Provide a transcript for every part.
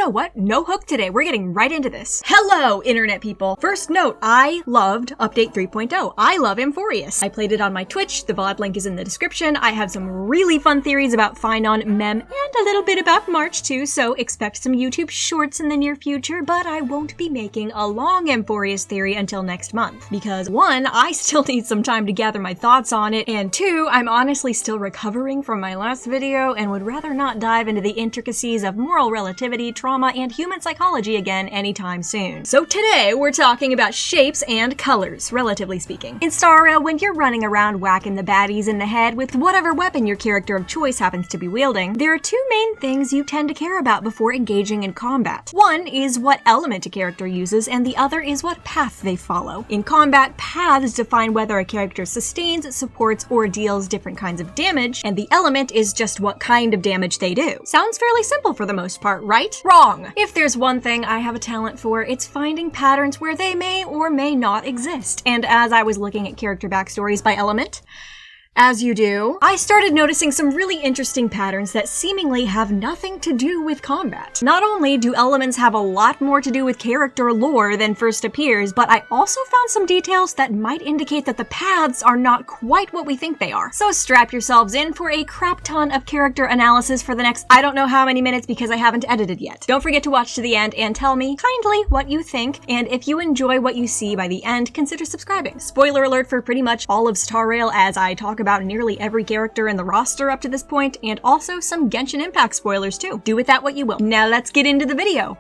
know what? No hook today. We're getting right into this. Hello, internet people. First note, I loved Update 3.0. I love Amphorius. I played it on my Twitch. The VOD link is in the description. I have some really fun theories about Phonon, Mem, and a little bit about March too, so expect some YouTube shorts in the near future, but I won't be making a long Amphorius theory until next month. Because 1, I still need some time to gather my thoughts on it, and 2, I'm honestly still recovering from my last video and would rather not dive into the intricacies of moral relativity, trauma, and human psychology again anytime soon. So today, we're talking about shapes and colors, relatively speaking. In Star Rail, when you're running around whacking the baddies in the head with whatever weapon your character of choice happens to be wielding, there are 2 main things you tend to care about before engaging in combat. 1 is what element a character uses, and the other is what path they follow. In combat, paths define whether a character sustains, supports, or deals different kinds of damage, and the element is just what kind of damage they do. Sounds fairly simple for the most part, right? Wrong! If there's one thing I have a talent for, it's finding patterns where they may or may not exist. And as I was looking at character backstories by element, as you do, I started noticing some really interesting patterns that seemingly have nothing to do with combat. Not only do elements have a lot more to do with character lore than first appears, but I also found some details that might indicate that the paths are not quite what we think they are. So strap yourselves in for a crap ton of character analysis for the next I don't know how many minutes because I haven't edited yet. Don't forget to watch to the end and tell me kindly what you think, and if you enjoy what you see by the end, consider subscribing. Spoiler alert for pretty much all of Star Rail as I talk about nearly every character in the roster up to this point, and also some Genshin Impact spoilers too. Do with that what you will. Now let's get into the video.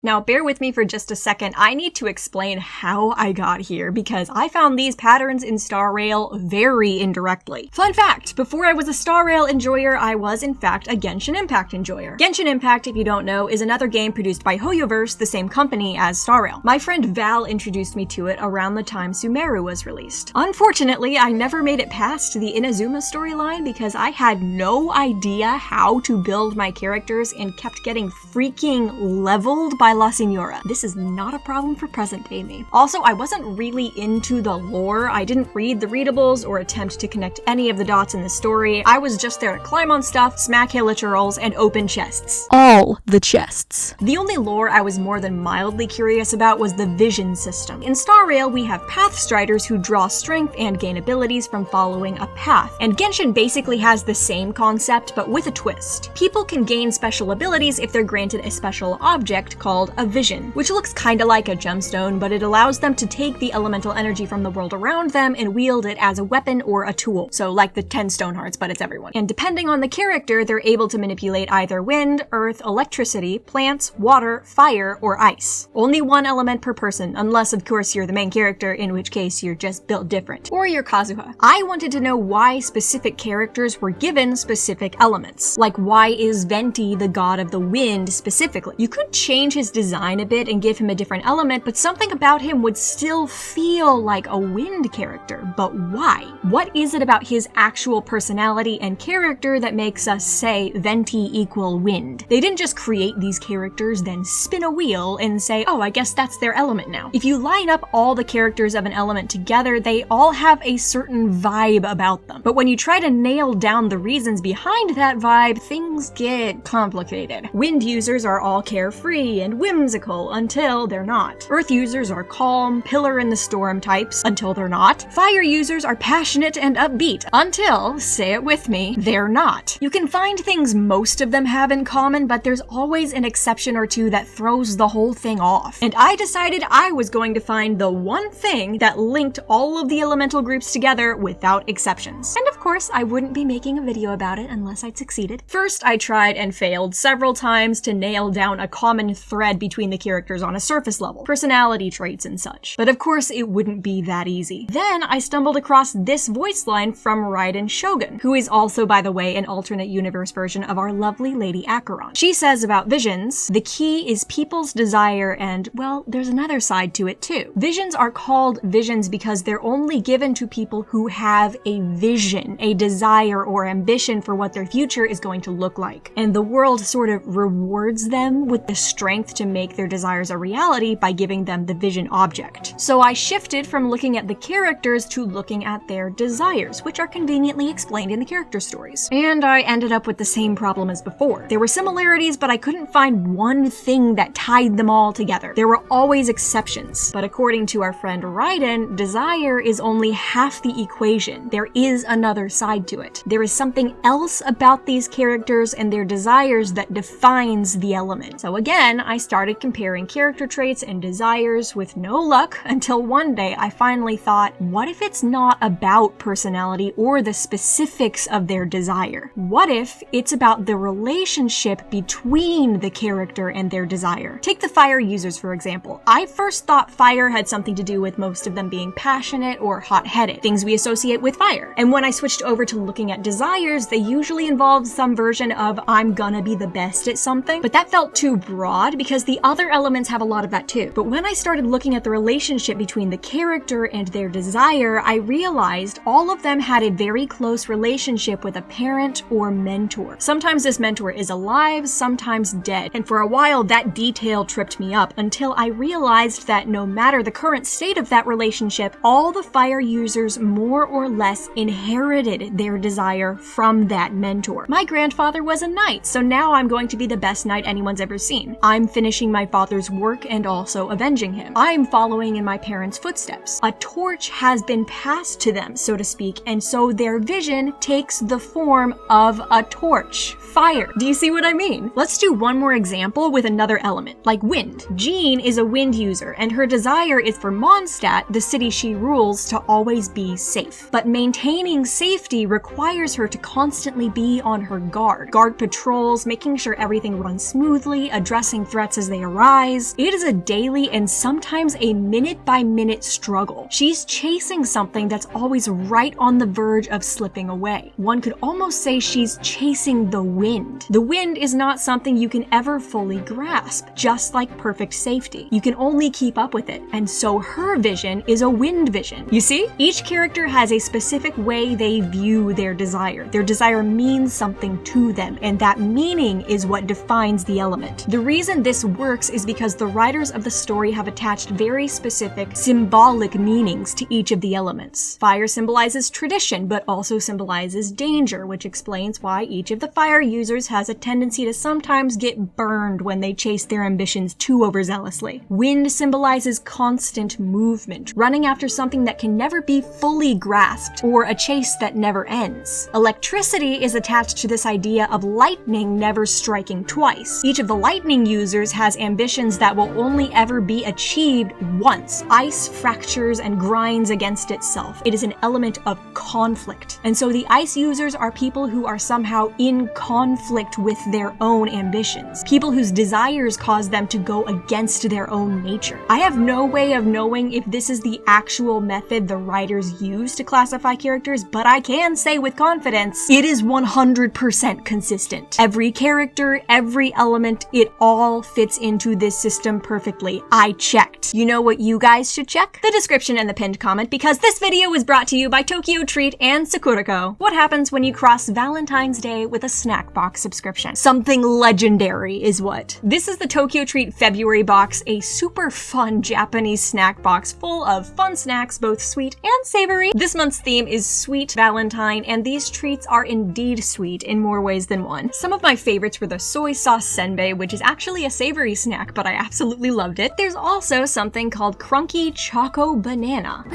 Now, bear with me for just a second. I need to explain how I got here because I found these patterns in Star Rail very indirectly. Fun fact, before I was a Star Rail enjoyer, I was in fact a Genshin Impact enjoyer. Genshin Impact, if you don't know, is another game produced by Hoyoverse, the same company as Star Rail. My friend Val introduced me to it around the time Sumeru was released. Unfortunately, I never made it past the Inazuma storyline because I had no idea how to build my characters and kept getting freaking leveled by La Signora. This is not a problem for present-day me. Also, I wasn't really into the lore. I didn't read the readables or attempt to connect any of the dots in the story. I was just there to climb on stuff, smack hilichurls, and open chests. All the chests. The only lore I was more than mildly curious about was the vision system. In Star Rail, we have path striders who draw strength and gain abilities from following a path. And Genshin basically has the same concept, but with a twist. People can gain special abilities if they're granted a special object called a vision, which looks kinda like a gemstone, but it allows them to take the elemental energy from the world around them and wield it as a weapon or a tool. So like the 10 stone hearts, but it's everyone. And depending on the character, they're able to manipulate either wind, earth, electricity, plants, water, fire, or ice. Only 1 element per person, unless of course you're the main character, in which case you're just built different. Or you're Kazuha. I wanted to know why specific characters were given specific elements. Like why is Venti the god of the wind specifically? You could change his design a bit and give him a different element, but something about him would still feel like a wind character. But why? What is it about his actual personality and character that makes us say Venti equal wind? They didn't just create these characters, then spin a wheel and say, oh, I guess that's their element now. If you line up all the characters of an element together, they all have a certain vibe about them. But when you try to nail down the reasons behind that vibe, things get complicated. Wind users are all carefree and whimsical until they're not. Earth users are calm, pillar in the storm types until they're not. Fire users are passionate and upbeat until, say it with me, they're not. You can find things most of them have in common, but there's always an exception or two that throws the whole thing off. And I decided I was going to find the one thing that linked all of the elemental groups together without exceptions. And of course, I wouldn't be making a video about it unless I'd succeeded. First, I tried and failed several times to nail down a common thread between the characters on a surface level, personality traits and such. But of course, it wouldn't be that easy. Then I stumbled across this voice line from Raiden Shogun, who is also, by the way, an alternate universe version of our lovely Lady Acheron. She says about visions, the key is people's desire and, well, there's another side to it too. Visions are called visions because they're only given to people who have a vision, a desire or ambition for what their future is going to look like. And the world sort of rewards them with the strength path to make their desires a reality by giving them the vision object. So I shifted from looking at the characters to looking at their desires, which are conveniently explained in the character stories. And I ended up with the same problem as before. There were similarities, but I couldn't find one thing that tied them all together. There were always exceptions. But according to our friend Raiden, desire is only half the equation. There is another side to it. There is something else about these characters and their desires that defines the element. So again, I started comparing character traits and desires with no luck until one day I finally thought, what if it's not about personality or the specifics of their desire? What if it's about the relationship between the character and their desire? Take the fire users, for example. I first thought fire had something to do with most of them being passionate or hot-headed, things we associate with fire. And when I switched over to looking at desires, they usually involved some version of I'm gonna be the best at something, but that felt too broad because the other elements have a lot of that too. But when I started looking at the relationship between the character and their desire, I realized all of them had a very close relationship with a parent or mentor. Sometimes this mentor is alive, sometimes dead, and for a while that detail tripped me up until I realized that no matter the current state of that relationship, all the fire users more or less inherited their desire from that mentor. My grandfather was a knight, so now I'm going to be the best knight anyone's ever seen. I'm finishing my father's work and also avenging him. I'm following in my parents' footsteps. A torch has been passed to them, so to speak, and so their vision takes the form of a torch. Fire. Do you see what I mean? Let's do one more example with another element, like wind. Jean is a wind user, and her desire is for Mondstadt, the city she rules, to always be safe. But maintaining safety requires her to constantly be on her guard. Guard patrols, making sure everything runs smoothly, addressing threats as they arise. It is a daily and sometimes a minute-by-minute struggle. She's chasing something that's always right on the verge of slipping away. One could almost say she's chasing the wind. The wind is not something you can ever fully grasp, just like perfect safety. You can only keep up with it, and so her vision is a wind vision. You see? Each character has a specific way they view their desire. Their desire means something to them, and that meaning is what defines the element. The reason this works is because the writers of the story have attached very specific symbolic meanings to each of the elements. Fire symbolizes tradition, but also symbolizes danger, which explains why each of the fire users has a tendency to sometimes get burned when they chase their ambitions too overzealously. Wind symbolizes constant movement, running after something that can never be fully grasped, or a chase that never ends. Electricity is attached to this idea of lightning never striking twice. Each of the lightning users has ambitions that will only ever be achieved once. Ice fractures and grinds against itself. It is an element of conflict. And so the ice users are people who are somehow in conflict with their own ambitions. People whose desires cause them to go against their own nature. I have no way of knowing if this is the actual method the writers use to classify characters, but I can say with confidence, it is 100% consistent. Every character, every element, it all fits into this system perfectly. I checked. You know what you guys should check? The description and the pinned comment, because this video was brought to you by Tokyo Treat and Sakuraco. What happens when you cross Valentine's Day with a snack box subscription? Something legendary is what. This is the Tokyo Treat February box, a super fun Japanese snack box full of fun snacks, both sweet and savory. This month's theme is Sweet Valentine, and these treats are indeed sweet in more ways than one. Some of my favorites were the soy sauce senbei, which is actually a savory snack, but I absolutely loved it. There's also something called Crunky Choco Banana.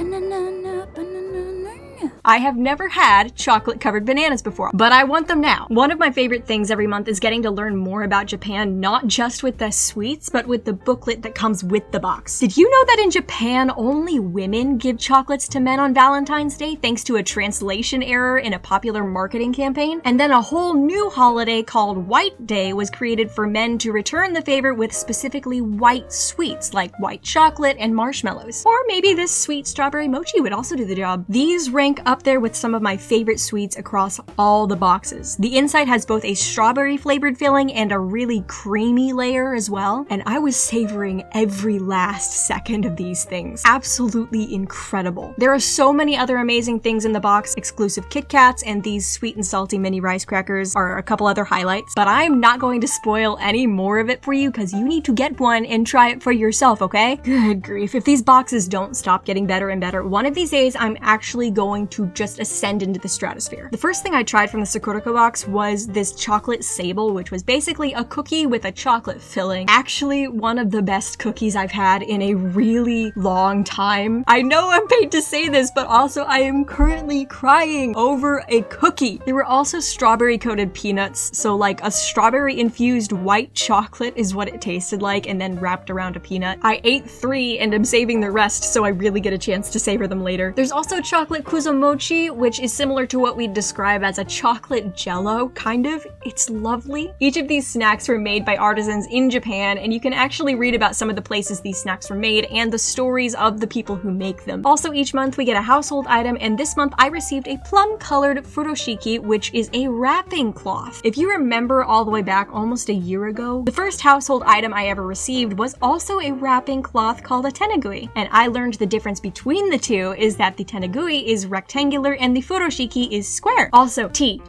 I have never had chocolate-covered bananas before, but I want them now. One of my favorite things every month is getting to learn more about Japan, not just with the sweets, but with the booklet that comes with the box. Did you know that in Japan, only women give chocolates to men on Valentine's Day thanks to a translation error in a popular marketing campaign? And then a whole new holiday called White Day was created for men to return the favor with specifically white sweets, like white chocolate and marshmallows. Or maybe this sweet strawberry mochi would also do the job. These rank up up there with some of my favorite sweets across all the boxes. The inside has both a strawberry flavored filling and a really creamy layer as well, and I was savoring every last second of these things. Absolutely incredible. There are so many other amazing things in the box. Exclusive Kit Kats and these sweet and salty mini rice crackers are a couple other highlights, but I'm not going to spoil any more of it for you because you need to get one and try it for yourself, okay? Good grief. If these boxes don't stop getting better and better, one of these days I'm actually going to just ascend into the stratosphere. The first thing I tried from the Sakuraco box was this chocolate sable, which was basically a cookie with a chocolate filling. Actually, one of the best cookies I've had in a really long time. I know I'm paid to say this, but also I am currently crying over a cookie. There were also strawberry coated peanuts, so like a strawberry infused white chocolate is what it tasted like, and then wrapped around a peanut. I ate 3 and am saving the rest so I really get a chance to savor them later. There's also chocolate kuzomochi, which is similar to what we'd describe as a chocolate jello, kind of. It's lovely. Each of these snacks were made by artisans in Japan, and you can actually read about some of the places these snacks were made and the stories of the people who make them. Also, each month we get a household item, and this month I received a plum-colored furoshiki, which is a wrapping cloth. If you remember all the way back almost a year ago, the first household item I ever received was also a wrapping cloth called a tenugui, and I learned the difference between the two is that the tenugui is rectangular and the furoshiki is square. Also, tea.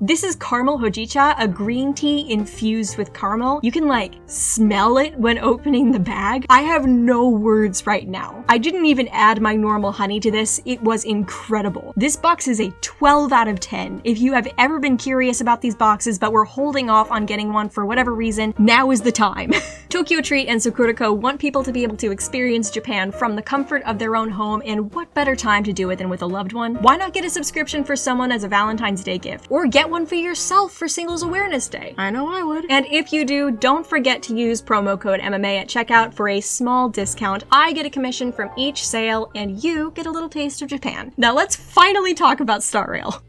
This is caramel hojicha, a green tea infused with caramel. You can like smell it when opening the bag. I have no words right now. I didn't even add my normal honey to this. It was incredible. This box is a 12 out of 10. If you have ever been curious about these boxes but were holding off on getting one for whatever reason, now is the time. Tokyo Treat and Sakuraco want people to be able to experience Japan from the comfort of their own home, and what better time to do it than with a loved one? Why not get a subscription for someone as a Valentine's Day gift? Or get one for yourself for Singles Awareness Day? I know I would. And if you do, don't forget to use promo code MMA at checkout for a small discount. I get a commission from each sale, and you get a little taste of Japan. Now let's finally talk about Star Rail.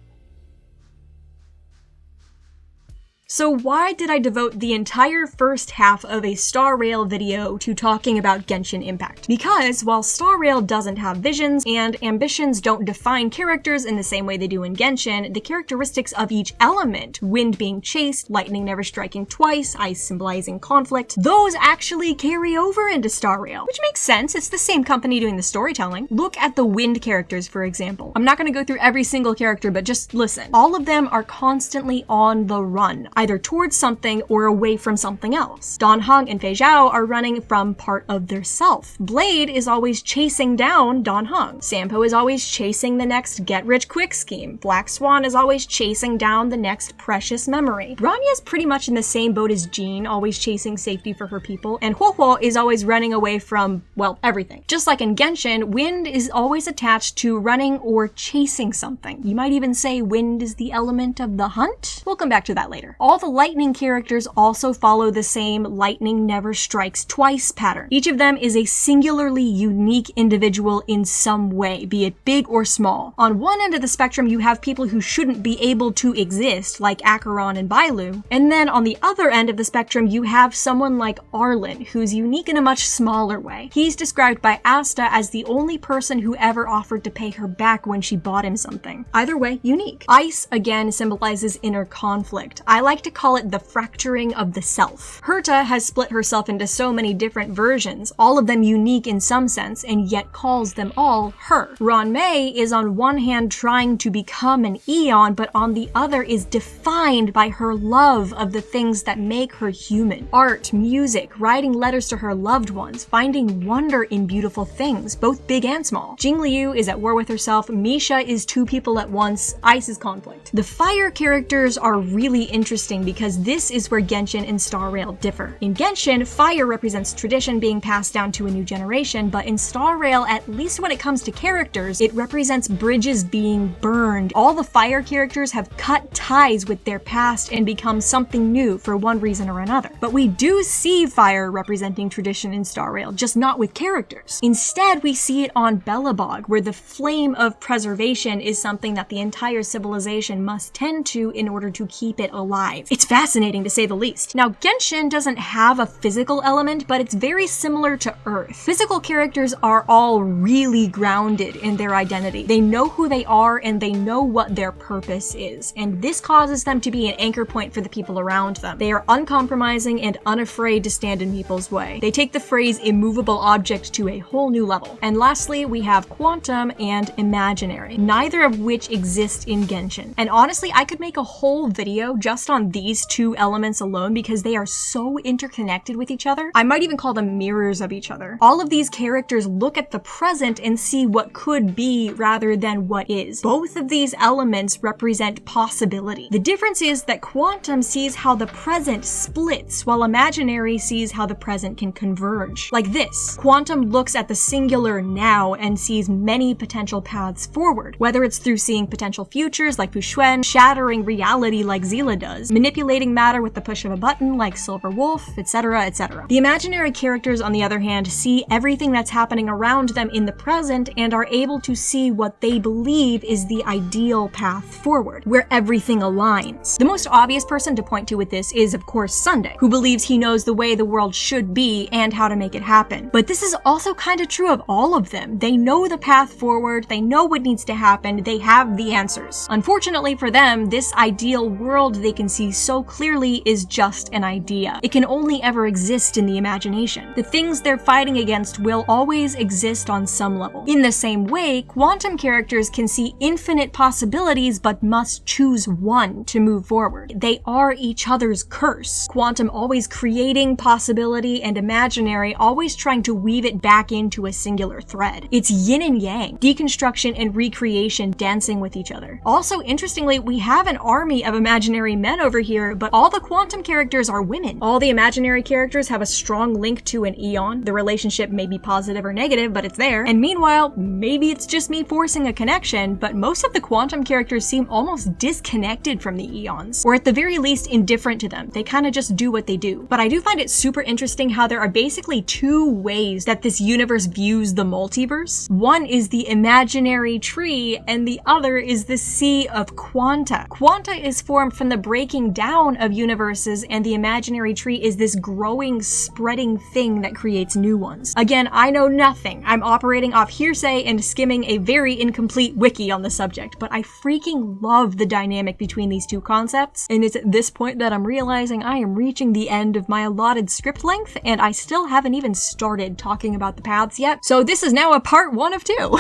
So why did I devote the entire first half of a Star Rail video to talking about Genshin Impact? Because while Star Rail doesn't have visions and ambitions don't define characters in the same way they do in Genshin, the characteristics of each element, wind being chased, lightning never striking twice, ice symbolizing conflict, those actually carry over into Star Rail, which makes sense. It's the same company doing the storytelling. Look at the wind characters, for example. I'm not going to go through every single character, but just listen. All of them are constantly on the run, either towards something or away from something else. Dan Heng and Fei Zhao are running from part of their self. Blade is always chasing down Dan Heng. Sampo is always chasing the next get-rich-quick scheme. Black Swan is always chasing down the next precious memory. Ranya's pretty much in the same boat as Jean, always chasing safety for her people, and Huohuo is always running away from, well, everything. Just like in Genshin, wind is always attached to running or chasing something. You might even say wind is the element of the hunt? We'll come back to that later. All the lightning characters also follow the same lightning never strikes twice pattern. Each of them is a singularly unique individual in some way, be it big or small. On one end of the spectrum, you have people who shouldn't be able to exist, like Acheron and Bailu. And then on the other end of the spectrum, you have someone like Arlen, who's unique in a much smaller way. He's described by Asta as the only person who ever offered to pay her back when she bought him something. Either way, unique. Ice, again, symbolizes inner conflict. I like to call it the fracturing of the self. Herta has split herself into so many different versions, all of them unique in some sense, and yet calls them all her. Ron Mei is on one hand trying to become an Eon, but on the other is defined by her love of the things that make her human. Art, music, writing letters to her loved ones, finding wonder in beautiful things, both big and small. Jingliu is at war with herself, Misha is two people at once, Ice is conflict. The fire characters are really interesting because this is where Genshin and Star Rail differ. In Genshin, fire represents tradition being passed down to a new generation, but in Star Rail, at least when it comes to characters, it represents bridges being burned. All the fire characters have cut ties with their past and become something new for one reason or another. But we do see fire representing tradition in Star Rail, just not with characters. Instead, we see it on Belobog, where the flame of preservation is something that the entire civilization must tend to in order to keep it alive. alive. It's fascinating to say the least. Now, Genshin doesn't have a physical element, but it's very similar to Earth. Physical characters are all really grounded in their identity. They know who they are and they know what their purpose is, and this causes them to be an anchor point for the people around them. They are uncompromising and unafraid to stand in people's way. They take the phrase immovable object to a whole new level. And lastly, we have quantum and imaginary, neither of which exist in Genshin. And honestly, I could make a whole video just on these two elements alone because they are so interconnected with each other. I might even call them mirrors of each other. All of these characters look at the present and see what could be rather than what is. Both of these elements represent possibility. The difference is that quantum sees how the present splits, while imaginary sees how the present can converge. Like this, quantum looks at the singular now and sees many potential paths forward, whether it's through seeing potential futures like Pushuen, shattering reality like Zila does, manipulating matter with the push of a button like Silver Wolf, etc., etc. The imaginary characters, on the other hand, see everything that's happening around them in the present and are able to see what they believe is the ideal path forward, where everything aligns. The most obvious person to point to with this is, of course, Sunday, who believes he knows the way the world should be and how to make it happen. But this is also kind of true of all of them. They know the path forward, they know what needs to happen, they have the answers. Unfortunately for them, this ideal world they can see so clearly is just an idea. It can only ever exist in the imagination. The things they're fighting against will always exist on some level. In the same way, quantum characters can see infinite possibilities but must choose one to move forward. They are each other's curse. Quantum always creating possibility and imaginary always trying to weave it back into a singular thread. It's yin and yang, deconstruction and recreation dancing with each other. Also, interestingly, we have an army of imaginary men over here, but all the quantum characters are women. All the imaginary characters have a strong link to an Eon. The relationship may be positive or negative, but it's there. And meanwhile, maybe it's just me forcing a connection, but most of the quantum characters seem almost disconnected from the Eons, or at the very least indifferent to them. They kind of just do what they do. But I do find it super interesting how there are basically two ways that this universe views the multiverse. One is the imaginary tree, and the other is the sea of quanta. Quanta is formed from the breaking down of universes, and the imaginary tree is this growing, spreading thing that creates new ones. Again, I know nothing. I'm operating off hearsay and skimming a very incomplete wiki on the subject, but I freaking love the dynamic between these two concepts, and it's at this point that I'm realizing I am reaching the end of my allotted script length, and I still haven't even started talking about the paths yet, so this is now a part 1 of 2.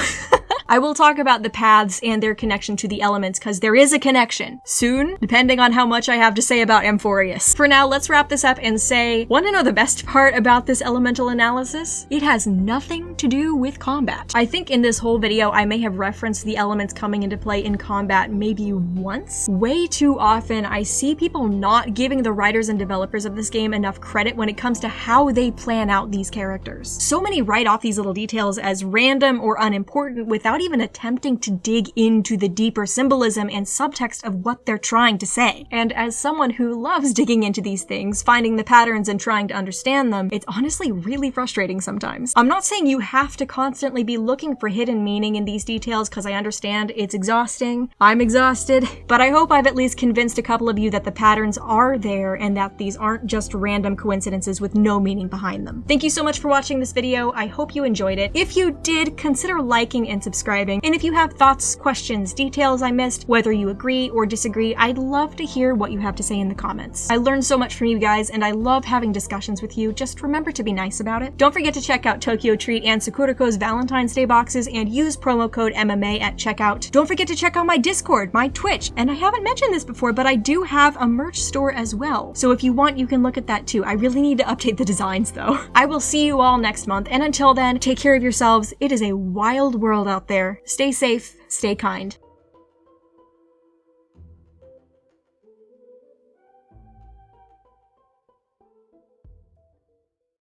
I will talk about the paths and their connection to the elements, because there is a connection. Soon, depending on how much I have to say about Amphorius. For now, let's wrap this up and say, want to know the best part about this elemental analysis? It has nothing to do with combat. I think in this whole video, I may have referenced the elements coming into play in combat maybe once. Way too often, I see people not giving the writers and developers of this game enough credit when it comes to how they plan out these characters. So many write off these little details as random or unimportant without even attempting to dig into the deeper symbolism and subtext of what they're trying to say. And as someone who loves digging into these things, finding the patterns and trying to understand them, it's honestly really frustrating sometimes. I'm not saying you have to constantly be looking for hidden meaning in these details, because I understand it's exhausting. I'm exhausted, but I hope I've at least convinced a couple of you that the patterns are there and that these aren't just random coincidences with no meaning behind them. Thank you so much for watching this video. I hope you enjoyed it. If you did, consider liking and subscribing. And if you have thoughts, questions, details I missed, whether you agree or disagree, I'd love to hear what you have to say in the comments. I learned so much from you guys, and I love having discussions with you. Just remember to be nice about it. Don't forget to check out Tokyo Treat and Sakuraco's Valentine's Day boxes and use promo code MMA at checkout. Don't forget to check out my Discord, my Twitch, and I haven't mentioned this before, but I do have a merch store as well. So if you want, you can look at that too. I really need to update the designs though. I will see you all next month, and until then, take care of yourselves. It is a wild world out there. Stay safe, stay kind.